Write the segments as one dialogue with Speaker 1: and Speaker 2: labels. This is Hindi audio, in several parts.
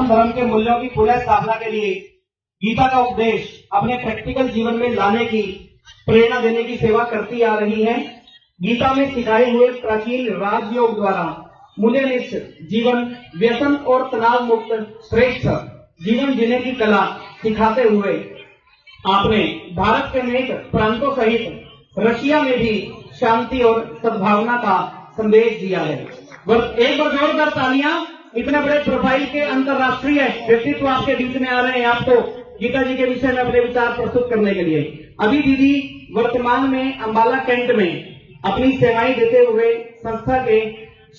Speaker 1: धर्म के मूल्यों की पुनः स्थापना के लिए गीता का उपदेश अपने प्रैक्टिकल जीवन में लाने की प्रेरणा देने की सेवा करती आ रही है। गीता में सिखाए हुए प्राचीन राजयोग द्वारा मूल्यनिष्ठ जीवन, व्यसन और तनाव मुक्त श्रेष्ठ जीवन जीने की कला सिखाते हुए आपने भारत के अनेक प्रांतों सहित रशिया में भी शांति और सद्भावना का संदेश दिया है। एक बार जोरदार तालियां इतने बड़े प्रोफाइल के अंतर्राष्ट्रीय व्यक्तित्व आपके बीच में आ रहे हैं, आपको गीता जी के विषय में अपने विचार प्रस्तुत करने के लिए। अभी दीदी वर्तमान में अंबाला कैंट में अपनी सेवाएं देते हुए संस्था के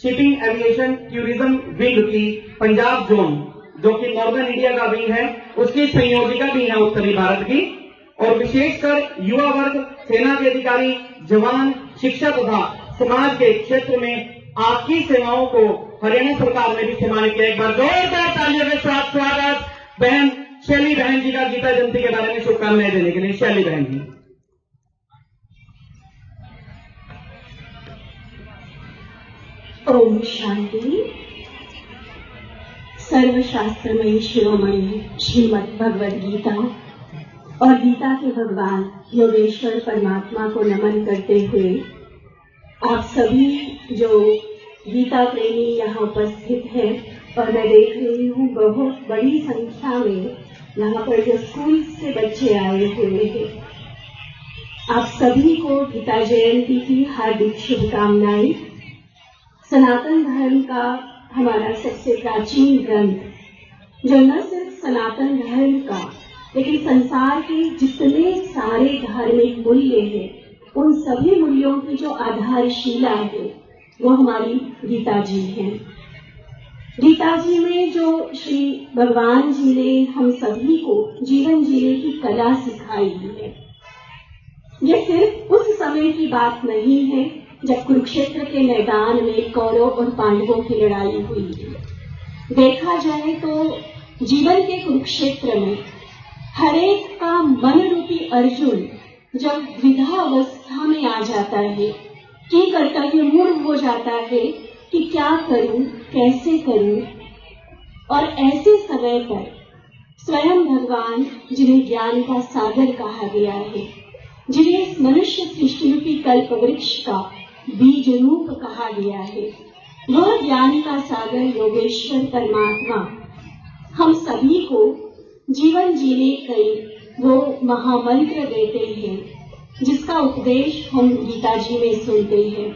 Speaker 1: शिपिंग एविएशन टूरिज्म विंग की पंजाब जोन, जो कि नॉर्दर्न इंडिया का विंग है, उसकी संयोजिका भी है उत्तरी भारत की। और विशेषकर युवा वर्ग, सेना के अधिकारी, जवान, शिक्षा तथा समाज के क्षेत्र में आपकी सेवाओं को हरियाणा सरकार ने भी सम्मानित किया। एक बार जोरदार तालियों के साथ स्वागत बहन शैली बहन जी का गीता जयंती के बारे में शुभकामनाएं देने के लिए। शैली बहन जी।
Speaker 2: ओम शांति। सर्वशास्त्रमयी शिरोमणि श्रीमद् भगवद गीता और गीता के भगवान योगेश्वर परमात्मा को नमन करते हुए आप सभी जो गीता प्रेमी यहाँ उपस्थित हैं, और मैं देख रही हूँ बहुत बड़ी संख्या में यहाँ पर जो स्कूल से बच्चे आए हुए हैं, आप सभी को गीता जयंती की हार्दिक शुभकामनाएं। सनातन धर्म का हमारा सबसे प्राचीन ग्रंथ, जो न सिर्फ सनातन धर्म का लेकिन संसार के जितने सारे धार्मिक मूल्य हैं, उन सभी मूल्यों की जो आधारशिला है वो हमारी गीता जी है। गीता जी में जो श्री भगवान जी ने हम सभी को जीवन जीने की कला सिखाई है, ये सिर्फ उस समय की बात नहीं है जब कुरुक्षेत्र के मैदान में कौरव और पांडवों की लड़ाई हुई है। देखा जाए तो जीवन के कुरुक्षेत्र में हरेक का मन रूपी अर्जुन जब विधा अवस्था में आ जाता है, कि कर्तव्य मूढ़ हो जाता है कि क्या करूं, कैसे करूं, और ऐसे समय पर स्वयं भगवान, जिन्हें ज्ञान का सागर कहा गया है, जिन्हें इस मनुष्य सृष्टि रूपी कल्प वृक्ष का बीज रूप कहा गया है, वह ज्ञान का सागर योगेश्वर परमात्मा हम सभी को जीवन जीने के वो महामंत्र देते हैं, जिसका उपदेश हम गीता जी में सुनते हैं।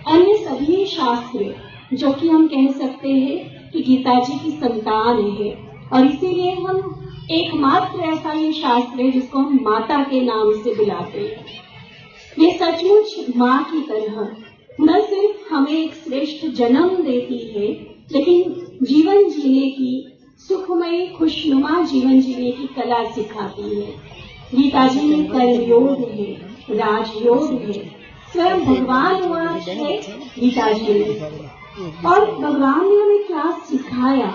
Speaker 2: अन्य सभी शास्त्र जो कि हम कह सकते हैं कि गीता जी की संतान है, और इसीलिए हम एकमात्र ऐसा ये शास्त्र है जिसको हम माता के नाम से बुलाते हैं। ये सचमुच माँ की तरह न सिर्फ हमें एक श्रेष्ठ जन्म देती है, लेकिन जीवन जीने की सुखमय खुशनुमा जीवन जीने की कला सिखाती है। गीता जी में कर्मयोग है, राजयोग है, स्वयं भगवान वाच है गीता जी में। और भगवान ने हमें क्या सिखाया?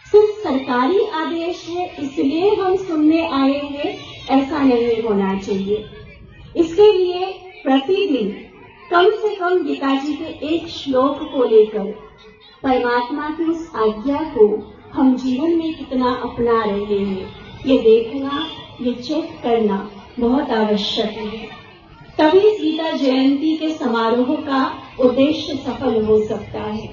Speaker 2: सिर्फ सरकारी आदेश है इसलिए हम सुनने आए हैं, ऐसा नहीं होना चाहिए। इसके लिए प्रतिदिन कम से कम गीता जी के एक श्लोक को लेकर परमात्मा की उस आज्ञा को हम जीवन में कितना अपना रहे हैं, ये देखना, ये चेक करना बहुत आवश्यक है। तभी इस गीता जयंती के समारोह का उद्देश्य सफल हो सकता है।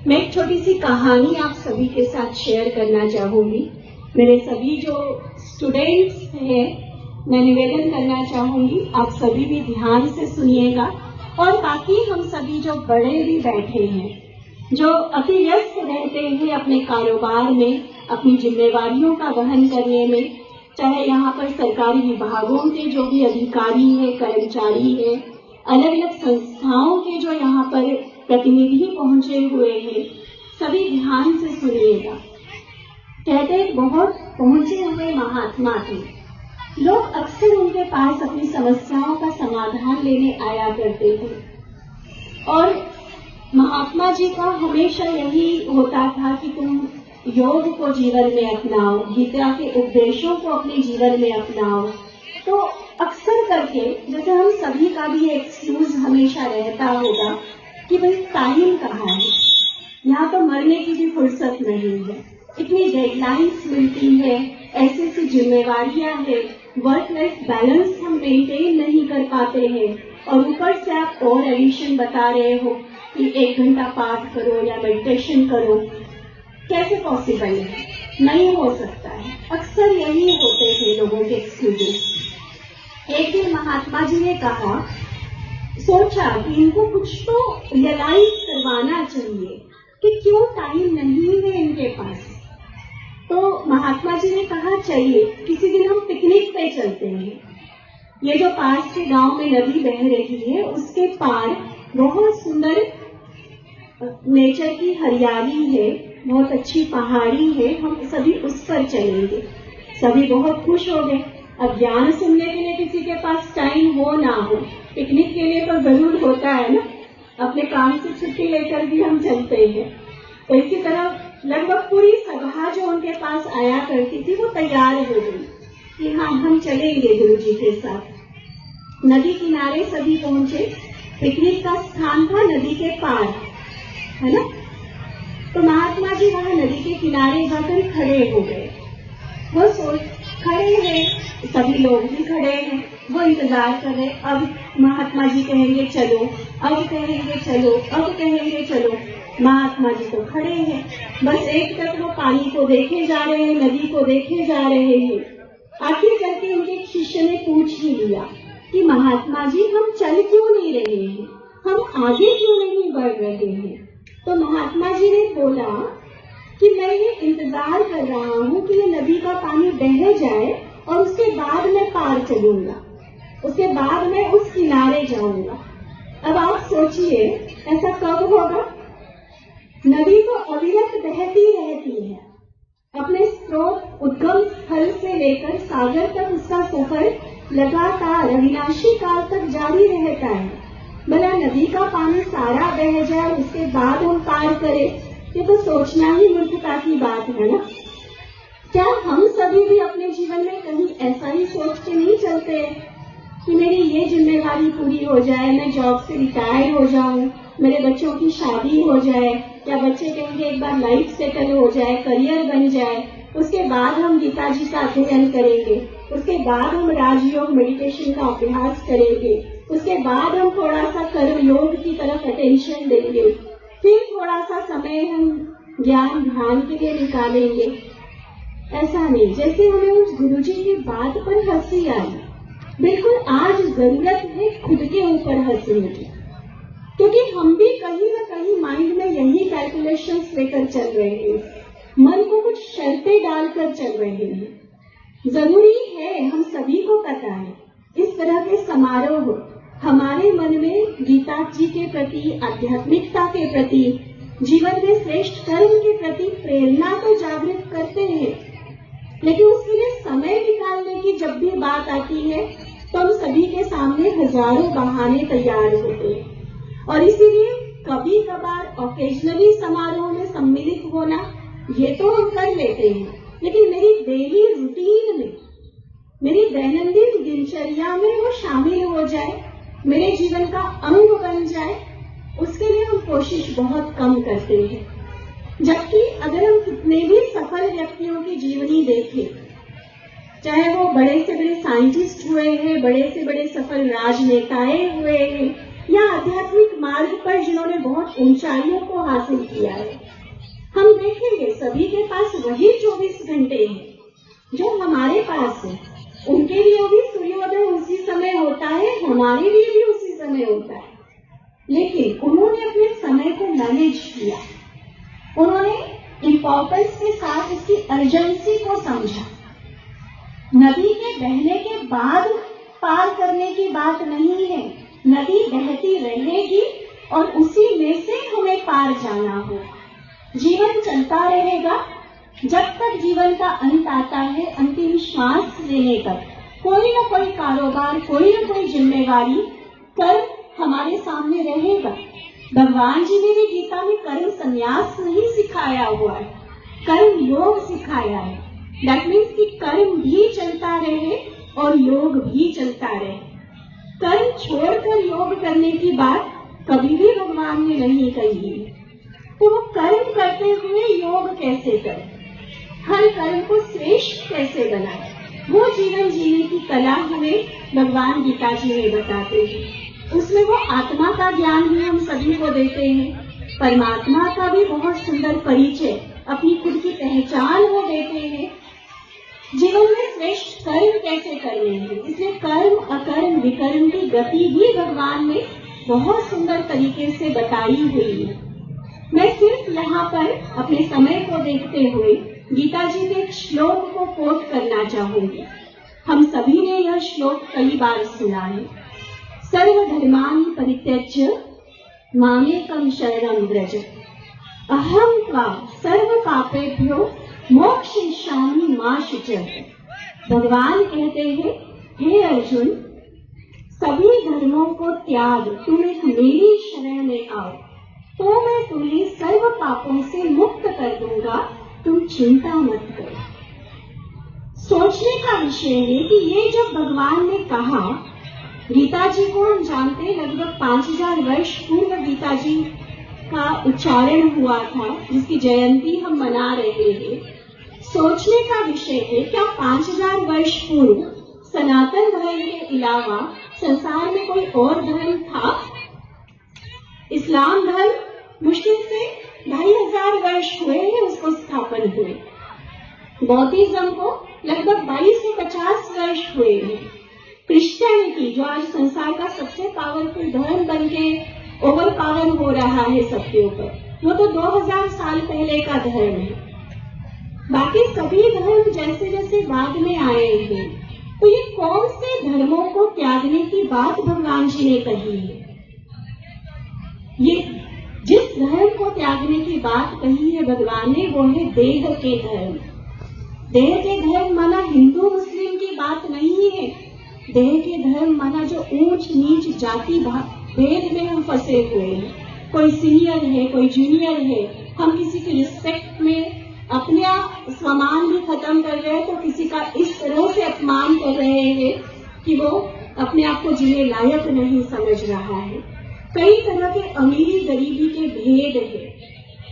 Speaker 2: मैं एक छोटी सी कहानी आप सभी के साथ शेयर करना चाहूंगी। मेरे सभी जो स्टूडेंट्स हैं, मैं निवेदन करना चाहूंगी आप सभी भी ध्यान से सुनिएगा, और बाकी हम सभी जो बड़े भी बैठे हैं, जो अति व्यस्त रहते हैं अपने कारोबार में, अपनी जिम्मेवारियों का वहन करने में, चाहे यहाँ पर सरकारी विभागों के जो भी अधिकारी हैं, कर्मचारी हैं, अलग अलग संस्थाओं के जो यहाँ पर प्रतिनिधि पहुंचे हुए हैं, सभी ध्यान से सुनिएगा। कहते हैं बहुत पहुंचे हुए महात्मा थे, लोग अक्सर उनके पास अपनी समस्याओं का समाधान लेने आया करते थे, और महात्मा जी का हमेशा यही होता था कि तुम योग को जीवन में अपनाओ, गीता के उपदेशों को अपने जीवन में अपनाओ। तो अक्सर करके जैसे हम सभी का भी एक्सक्यूज हमेशा रहता होगा कि भाई टाइम कहाँ है, यहाँ तो मरने की भी फुर्सत नहीं है, इतनी डेडलाइंस मिलती है, ऐसी जिम्मेवारियां हैं, वर्क लाइफ बैलेंस हम मेंटेन नहीं कर पाते हैं, और ऊपर से आप और एडिशन बता रहे हो कि 1 घंटा पाठ करो या मेडिटेशन करो। कैसे पॉसिबल है? नहीं हो सकता है। अक्सर यही होते थे लोगों के एक्सक्यूजेस। एक दिन महात्मा जी ने कहा, सोचा कि इनको कुछ तो रियलाइज करवाना चाहिए कि क्यों टाइम नहीं है इनके पास। तो महात्मा जी ने कहा, चाहिए किसी दिन हम पिकनिक पे चलते हैं। ये जो पास के गांव में नदी बह रही है, उसके पार बहुत सुंदर नेचर की हरियाली है, बहुत अच्छी पहाड़ी है, हम सभी उस पर चलेंगे। सभी बहुत खुश हो गए। अब ज्ञान सुनने के लिए किसी के पास टाइम हो ना हो, पिकनिक के लिए तो जरूर होता है ना, अपने काम से छुट्टी लेकर भी हम चलते हैं। तो इसी तरह लगभग पूरी सभा जो उनके पास आया करती थी वो तैयार हो गई कि हाँ, हम चलेंगे गुरु जी के साथ। नदी किनारे सभी पहुंचे। पिकनिक का स्थान था नदी के पार, है ना। तो महात्मा जी वहां नदी के किनारे जाकर खड़े हो गए। वो खड़े हैं, सभी लोग भी खड़े हैं, वो इंतजार कर रहे। अब महात्मा जी कहेंगे चलो, अब कहेंगे चलो, अब कहेंगे चलो। महात्मा जी तो खड़े हैं, बस एक तरफ वो पानी को देखे जा रहे हैं, नदी को देखे जा रहे हैं। आखिर करके उनके एक शिष्य ने पूछ ही लिया कि महात्मा जी, हम चल क्यों नहीं रहे हैं, हम आगे क्यों नहीं बढ़ रहे हैं। तो महात्मा जी ने बोला कि मैं ये इंतजार कर रहा हूँ कि ये नदी का पानी बह जाए और उसके बाद मैं पार चलूंगा, उसके बाद मैं उस किनारे जाऊंगा। अब आप सोचिए, ऐसा कब होगा? नदी तो अविरत बहती रहती है, अपने स्रोत उद्गम स्थल से लेकर सागर तक उसका सफर लगातार अविनाशी काल तक जारी रहता है। भला नदी का पानी सारा बह जाए और उसके बाद हम पार करें, ये तो सोचना ही मूर्खता की बात है ना। क्या हम सभी भी अपने जीवन में कहीं ऐसा ही सोच के नहीं चलते कि मेरी ये जिम्मेवारी पूरी हो जाए, मैं जॉब से रिटायर हो जाऊं, मेरे बच्चों की शादी हो जाए, या बच्चे कहेंगे एक बार लाइफ सेटल हो जाए, करियर बन जाए, उसके बाद हम गीता जी का अध्ययन करेंगे, उसके बाद हम राजयोग मेडिटेशन का अभ्यास करेंगे, उसके बाद हम थोड़ा सा कर्म योग की तरफ अटेंशन देंगे, फिर थोड़ा सा समय हम ज्ञान ध्यान के लिए निकालेंगे। ऐसा नहीं, जैसे हमें उस गुरुजी की बात पर हंसी आई। बिल्कुल आज जरूरत है खुद के ऊपर हंसने की, क्योंकि हम भी कहीं न कहीं माइंड में यही कैलकुलेशंस लेकर चल रहे हैं, मन को कुछ शर्तें डालकर चल रहे हैं। जरूरी है, हम सभी को पता है, इस तरह के समारोह हमारे मन में गीता जी के प्रति, आध्यात्मिकता के प्रति, जीवन में श्रेष्ठ कर्म के प्रति प्रेरणा तो जागृत करते हैं, लेकिन उसके लिए समय निकालने की जब भी बात आती है तो हम सभी के सामने हजारों बहाने तैयार होते हैं। और इसीलिए कभी कभार ऑकेजनली समारोह में सम्मिलित होना ये तो हम कर लेते हैं, लेकिन मेरी डेली रूटीन में, मेरी दैनंदिन दिनचर्या में वो शामिल हो जाए, मेरे जीवन का अंग बन जाए, उसके लिए हम कोशिश बहुत कम करते हैं। जबकि अगर हम कितने भी सफल व्यक्तियों की जीवनी देखें, चाहे वो बड़े से बड़े साइंटिस्ट हुए हैं, बड़े से बड़े सफल राजनेताएं हुए हैं, या आध्यात्मिक मार्ग पर जिन्होंने बहुत ऊंचाइयों को हासिल किया है, हम देखेंगे सभी के पास वही 24 घंटे हैं जो हमारे पास है। उनके लिए भी सूर्योदय उसी समय होता है, हमारे लिए भी उसी समय होता है, लेकिन उन्होंने अपने समय को मैनेज किया, उन्होंने इंपॉर्टेंस के साथ इसकी अर्जेंसी को समझा। नदी के बहने के बाद पार करने की बात नहीं है, नदी बहती रहेगी और उसी में से हमें पार जाना होगा। जीवन चलता रहेगा जब तक जीवन का अंत आता है, अंतिम श्वास लेने तक कोई न कोई कारोबार, कोई न कोई जिम्मेवारी, कर्म हमारे सामने रहेगा। भगवान जी ने भी गीता में कर्म संन्यास नहीं सिखाया हुआ है, कर्म योग सिखाया है। दैट मीन्स कि कर्म भी चलता रहे और योग भी चलता रहे। कर्म छोड़कर योग करने की बात कभी भी भगवान ने नहीं कही है। तो वो कर्म करते हुए योग कैसे करें? हर कर्म को श्रेष्ठ कैसे बनाए, वो जीवन जीने की कला हमें भगवान गीता जी में बताते हैं। उसमें वो आत्मा का ज्ञान भी हम सभी को देते हैं, परमात्मा का भी बहुत सुंदर परिचय, अपनी खुद की पहचान वो देते हैं। जीवन में श्रेष्ठ कर्म कैसे करने हैं, इसलिए कर्म अकर्म विकर्म की गति भी भगवान ने बहुत सुंदर तरीके से बताई हुई है। मैं सिर्फ यहाँ पर अपने समय को देखते हुए गीता जी के एक श्लोक को कोट करना चाहूंगी। हम सभी ने यह श्लोक कई बार सुना है। सर्वधर्मानि परित्यज्य मामेकं शरणं व्रज, अहं त्वा सर्व पापेभ्यो मोक्षयिष्यामि मा शुचः। भगवान कहते हैं, हे अर्जुन, सभी धर्मों को त्याग तुम एक मेरी शरण में आओ तो मैं तुम्हें सर्व पापों से मुक्त कर दूंगा, तुम चिंता मत करो। सोचने का विषय है कि ये जब भगवान ने कहा, गीता जी को हम जानते हैं लगभग 5000 वर्ष पूर्व गीता जी का उच्चारण हुआ था, जिसकी जयंती हम मना रहे हैं। सोचने का विषय है, क्या 5000 वर्ष पूर्व सनातन धर्म के अलावा संसार में कोई और धर्म था? इस्लाम धर्म मुश्किल से 2500 वर्ष हुए हैं उसको स्थापन हुए। बौद्धिज्म को लगभग 2250 वर्ष हुए हैं। क्रिश्चियनिटी जो आज संसार का सबसे पावरफुल धर्म बन के ओवर पावर हो रहा है सबके ऊपर, वो तो 2000 साल पहले का धर्म है। बाकी सभी धर्म जैसे जैसे बाद में आए हैं, तो ये कौन से धर्मों को त्यागने की बात भगवान जी ने कही है? ये जिस धर्म को त्यागने की बात कही है भगवान ने, वो है देह के धर्म। देह के धर्म माना हिंदू मुस्लिम की बात नहीं है। देह के धर्म माना जो ऊंच नीच जाति भेद में हम फंसे हुए हैं। कोई सीनियर है, कोई जूनियर है, हम किसी की रिस्पेक्ट में अपना सम्मान भी खत्म कर रहे हैं, तो किसी का इस तरह से अपमान कर रहे हैं कि वो अपने आप को जीने लायक नहीं समझ रहा है। कई तरह के अमीरी गरीबी के भेद है।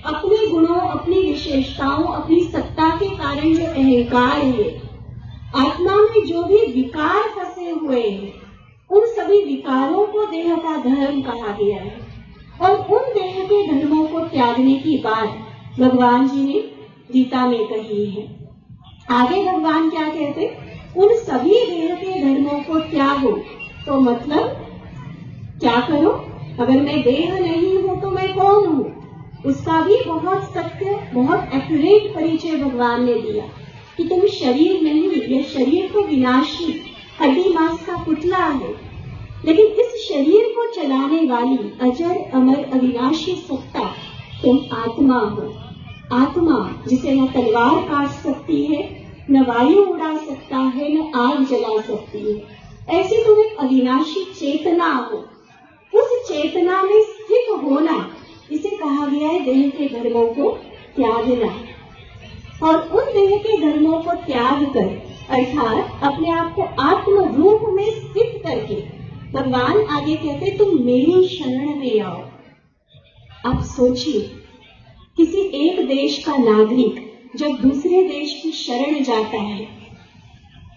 Speaker 2: अपने गुणों, अपनी विशेषताओं, अपनी सत्ता के कारण जो अहंकार है, आत्मा में जो भी विकार फंसे हुए हैं, उन सभी विकारों को देह का धर्म कहा गया है। और उन देह के धर्मों को त्यागने की बात भगवान जी ने गीता में कही है। आगे भगवान क्या कहते? उन सभी देह के धर्मों को त्यागो, तो मतलब क्या करो? अगर मैं देह नहीं हूं तो मैं कौन हूं? उसका भी बहुत सत्य, बहुत एक्यूरेट परिचय भगवान ने दिया कि तुम शरीर नहीं, यह शरीर तो विनाशी हड्डी मांस का पुतला है, लेकिन इस शरीर को चलाने वाली अजर अमर अविनाशी सत्ता तुम आत्मा हो। आत्मा जिसे न तलवार काट सकती है, न वायु उड़ा सकता है, न आग जला सकती है, ऐसी तुम एक अविनाशी चेतना हो। उस चेतना में स्थित होना, इसे कहा गया है देह के धर्मों को त्यागना। और उन देह के धर्मों को त्याग कर, अर्थात अपने आप को आत्म रूप में स्थित करके, भगवान आगे कहते तुम मेरी शरण में आओ। आप सोचिए, किसी एक देश का नागरिक जब दूसरे देश की शरण जाता है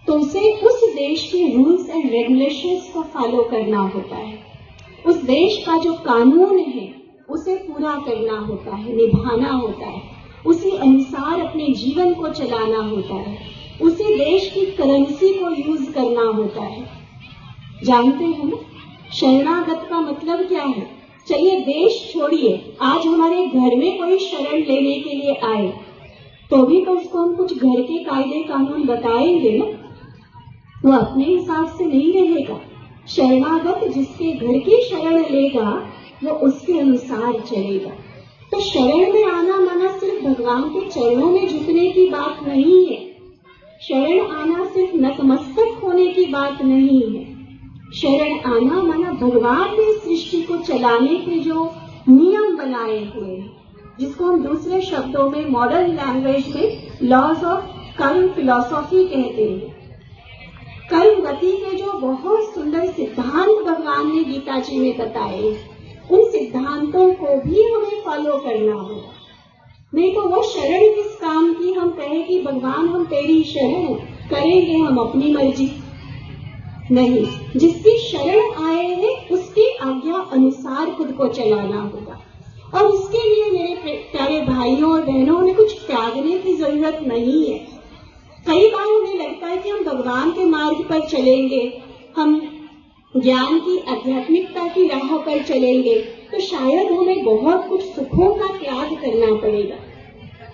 Speaker 2: तो उसे उस देश के रूल्स एंड रेगुलेशंस को फॉलो करना होता है। उस देश का जो कानून है उसे पूरा करना होता है, निभाना होता है, उसी अनुसार अपने जीवन को चलाना होता है, उसी देश की करेंसी को यूज करना होता है। जानते हैं शरणागत का मतलब क्या है? चलिए देश छोड़िए, आज हमारे घर में कोई शरण लेने के लिए आए तो भी तो उसको हम कुछ घर के कायदे कानून बताएंगे ना, वो अपने हिसाब से नहीं रहेगा। शरणागत जिसके घर की शरण लेगा वो उसके अनुसार चलेगा। तो शरण में आना माना सिर्फ भगवान के चरणों में झुकने की बात नहीं है। शरण आना सिर्फ नतमस्तक होने की बात नहीं है। शरण आना माना भगवान ने सृष्टि को चलाने के जो नियम बनाए हुए हैं, जिसको हम दूसरे शब्दों में मॉडर्न लैंग्वेज में लॉज ऑफ कर्म फिलॉसफी कहते हैं। कर्म गति के जो बहुत सुंदर सिद्धांत भगवान ने गीता जी में बताए, उन सिद्धांतों को भी हमें फॉलो करना होगा। नहीं तो वो शरण किस काम की, हम कहें कि भगवान हम तेरी शरण करेंगे हम अपनी मर्जी। नहीं, जिसकी शरण आए हैं उसकी आज्ञा अनुसार खुद को चलाना होगा। और उसके लिए मेरे प्यारे भाइयों और बहनों, हमें कुछ त्यागने की जरूरत नहीं है। कई बार हमें लगता है कि हम भगवान के मार्ग पर चलेंगे, हम ज्ञान की आध्यात्मिकता की राह पर चलेंगे, तो शायद हमें बहुत कुछ सुखों का त्याग करना पड़ेगा।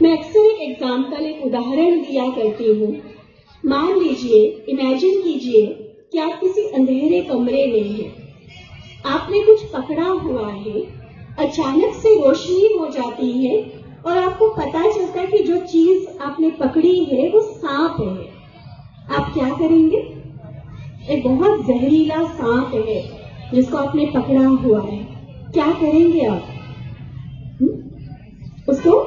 Speaker 2: मैं अक्सर एक एग्जाम्पल, एक उदाहरण दिया करती हूँ। मान लीजिए, इमेजिन कीजिए कि आप किसी अंधेरे कमरे में हैं, आपने कुछ पकड़ा हुआ है, अचानक से रोशनी हो जाती है और आपको पता चलता है कि जो चीज आपने पकड़ी है वो सांप है। आप क्या करेंगे? एक बहुत जहरीला सांप है जिसको आपने पकड़ा हुआ है, क्या करेंगे आप? उसको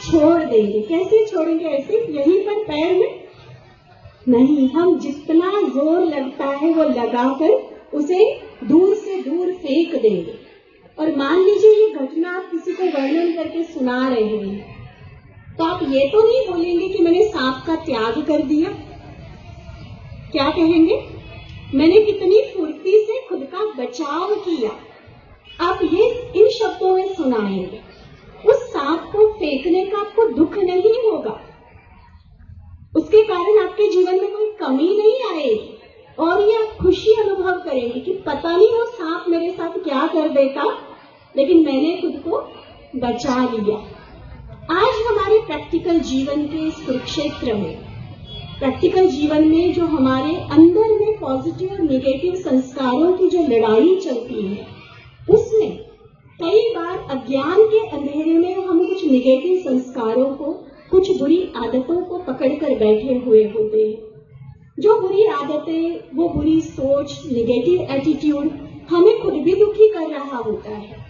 Speaker 2: छोड़ देंगे। कैसे छोड़ेंगे? ऐसे यहीं पर पैर में? नहीं, हम जितना जोर लगता है वो लगाकर उसे दूर से दूर फेंक देंगे। और मान लीजिए ये घटना आप किसी को वर्णन करके सुना रहे हैं, तो आप ये तो नहीं बोलेंगे कि मैंने सांप का त्याग कर दिया। क्या कहेंगे? मैंने कितनी फुर्ती से खुद का बचाव किया। आप ये इन शब्दों में सुनाएंगे। उस सांप को फेंकने का आपको दुख नहीं होगा, उसके कारण आपके जीवन में कोई कमी नहीं आएगी, और ये आप खुशी अनुभव करेंगे कि पता नहीं वो सांप मेरे साथ क्या कर देता, लेकिन मैंने खुद को बचा लिया। आज हमारे प्रैक्टिकल जीवन के इस कुरुक्षेत्र में, प्रैक्टिकल जीवन में जो हमारे अंदर में पॉजिटिव और नेगेटिव संस्कारों की जो लड़ाई चलती है, उसमें कई बार अज्ञान के अंधेरे में हम कुछ नेगेटिव संस्कारों को, कुछ बुरी आदतों को पकड़कर बैठे हुए होते हैं। जो बुरी आदतें, वो बुरी सोच, नेगेटिव एटीट्यूड हमें खुद भी दुखी कर रहा होता है।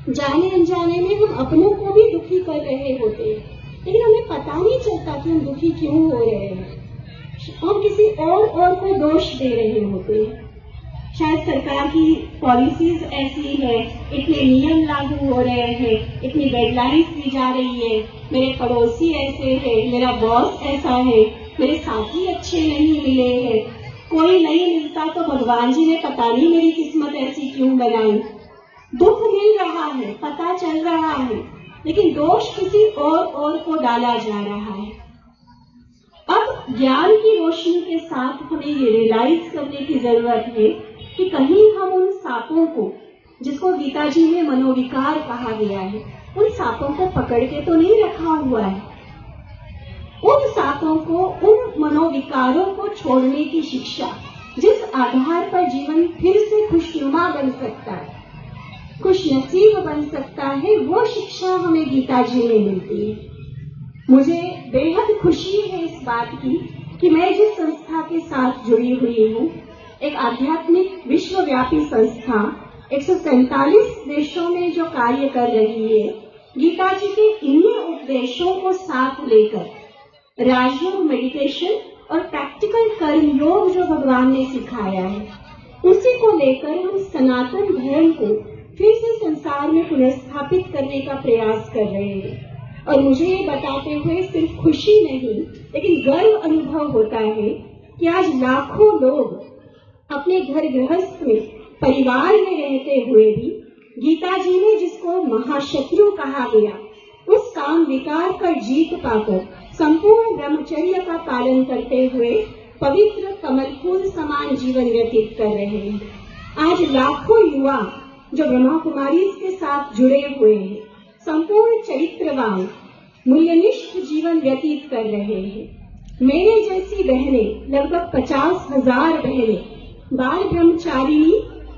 Speaker 2: जाने अनजाने में हम अपनों को भी दुखी कर रहे होते हैं, लेकिन हमें पता नहीं चलता कि हम दुखी क्यों हो रहे हैं। हम किसी और को दोष दे रहे होते हैं। शायद सरकार की पॉलिसीज ऐसी है, इतने नियम लागू हो रहे हैं, इतनी गाइडलाइंस दी जा रही है, मेरे पड़ोसी ऐसे है, मेरा बॉस ऐसा है, मेरे साथी अच्छे नहीं मिले हैं, कोई नहीं मिलता तो भगवान जी ने पता नहीं मेरी किस्मत ऐसी क्यों बनाई। दुख मिल रहा है, पता चल रहा है, लेकिन दोष किसी और को डाला जा रहा है। अब ज्ञान की रोशनी के साथ हमें ये रियलाइज करने की जरूरत है कि कहीं हम उन सांपों को, जिसको गीता जी में मनोविकार कहा गया है, उन सांपों को पकड़ के तो नहीं रखा हुआ है। उन सांपों को, उन मनोविकारों को छोड़ने की शिक्षा, जिस आधार पर जीवन फिर से खुशनुमा बन सकता है, खुशनसीब बन सकता है, वो शिक्षा हमें गीता जी में मिलती है। मुझे बेहद खुशी है इस बात की कि मैं जिस संस्था के साथ जुड़ी हुई हूँ, एक आध्यात्मिक विश्वव्यापी संस्था 147 देशों में जो कार्य कर रही है, गीता जी के इन्हीं उपदेशों को साथ लेकर राजयोग, मेडिटेशन और प्रैक्टिकल कर्म योग जो भगवान ने सिखाया है, उसी को लेकर हम सनातन धर्म को फिर से संसार में पुनर्स्थापित करने का प्रयास कर रहे हैं। और मुझे ये बताते हुए सिर्फ खुशी नहीं, लेकिन गर्व अनुभव होता है कि आज लाखों लोग अपने घर गृहस्थ में, परिवार में रहते हुए भी गीता जी ने जिसको महाशत्रु कहा गया, उस काम विकार पर जीत पाकर संपूर्ण ब्रह्मचर्य का पालन करते हुए पवित्र कमल फूल समान जीवन व्यतीत कर रहे हैं। आज लाखों युवा जो ब्रह्मा कुमारी के साथ जुड़े हुए हैं, संपूर्ण चरित्रवान, मूल्यनिष्ठ जीवन व्यतीत कर रहे हैं। मेरे जैसी बहनें, लगभग 50,000 बहनें बाल ब्रह्मचारिणी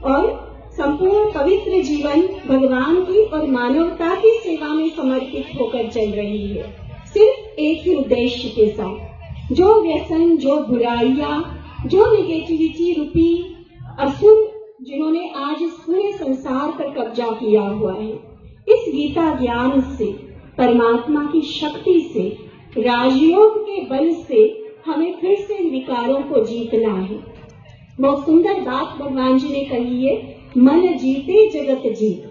Speaker 2: और संपूर्ण पवित्र जीवन भगवान की और मानवता की सेवा में समर्पित होकर चल रही है, सिर्फ एक ही उद्देश्य के साथ। जो व्यसन, जो बुराइयां, जो नेगेटिविटी रूपी असुर जिन्होंने आज इस पूरे संसार पर कब्जा किया हुआ है, इस गीता ज्ञान से, परमात्मा की शक्ति से, राजयोग के बल से हमें फिर से इन विकारों को जीतना है। बहुत सुंदर बात भगवान जी ने कही है, मन जीते जगत जीत।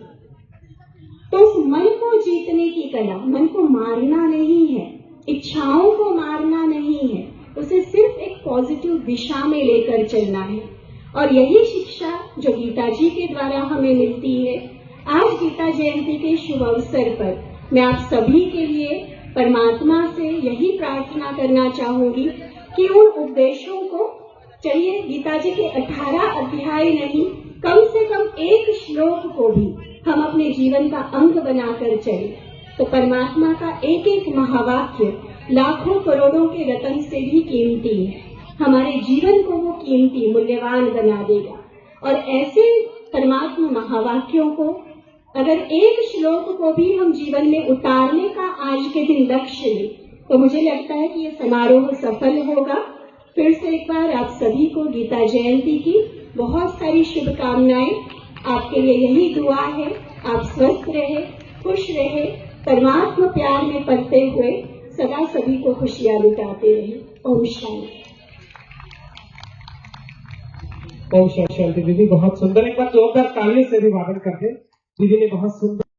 Speaker 2: तो उस मन को जीतने की कला, मन को मारना नहीं है, इच्छाओं को मारना नहीं है, उसे सिर्फ एक पॉजिटिव दिशा में लेकर चलना है। और यही शिक्षा जो गीता जी के द्वारा हमें मिलती है। आज गीता जयंती के शुभ अवसर पर मैं आप सभी के लिए परमात्मा से यही प्रार्थना करना चाहूंगी कि उन उपदेशों को, चलिए गीता जी के 18 अध्याय नहीं, कम से कम एक श्लोक को भी हम अपने जीवन का अंग बनाकर चले तो परमात्मा का एक एक महावाक्य लाखों करोड़ों के रतन से भी कीमती है। हमारे जीवन को वो कीमती मूल्यवान बना देगा। और ऐसे परमात्मा महावाक्यों को अगर एक श्लोक को भी हम जीवन में उतारने का आज के दिन लक्ष्य ले तो मुझे लगता है कि ये समारोह सफल होगा। फिर से एक बार आप सभी को गीता जयंती की बहुत सारी शुभकामनाएं। आपके लिए यही दुआ है, आप स्वस्थ रहे, खुश रहे, परमात्मा प्यार में पलते हुए सदा सभी को खुशियां लुटाते रहे। ओम शांति।
Speaker 3: ओम शांति। दीदी बहुत सुंदर, एक बार जोरदार तालियों से अभिवादन करते। दीदी ने बहुत सुंदर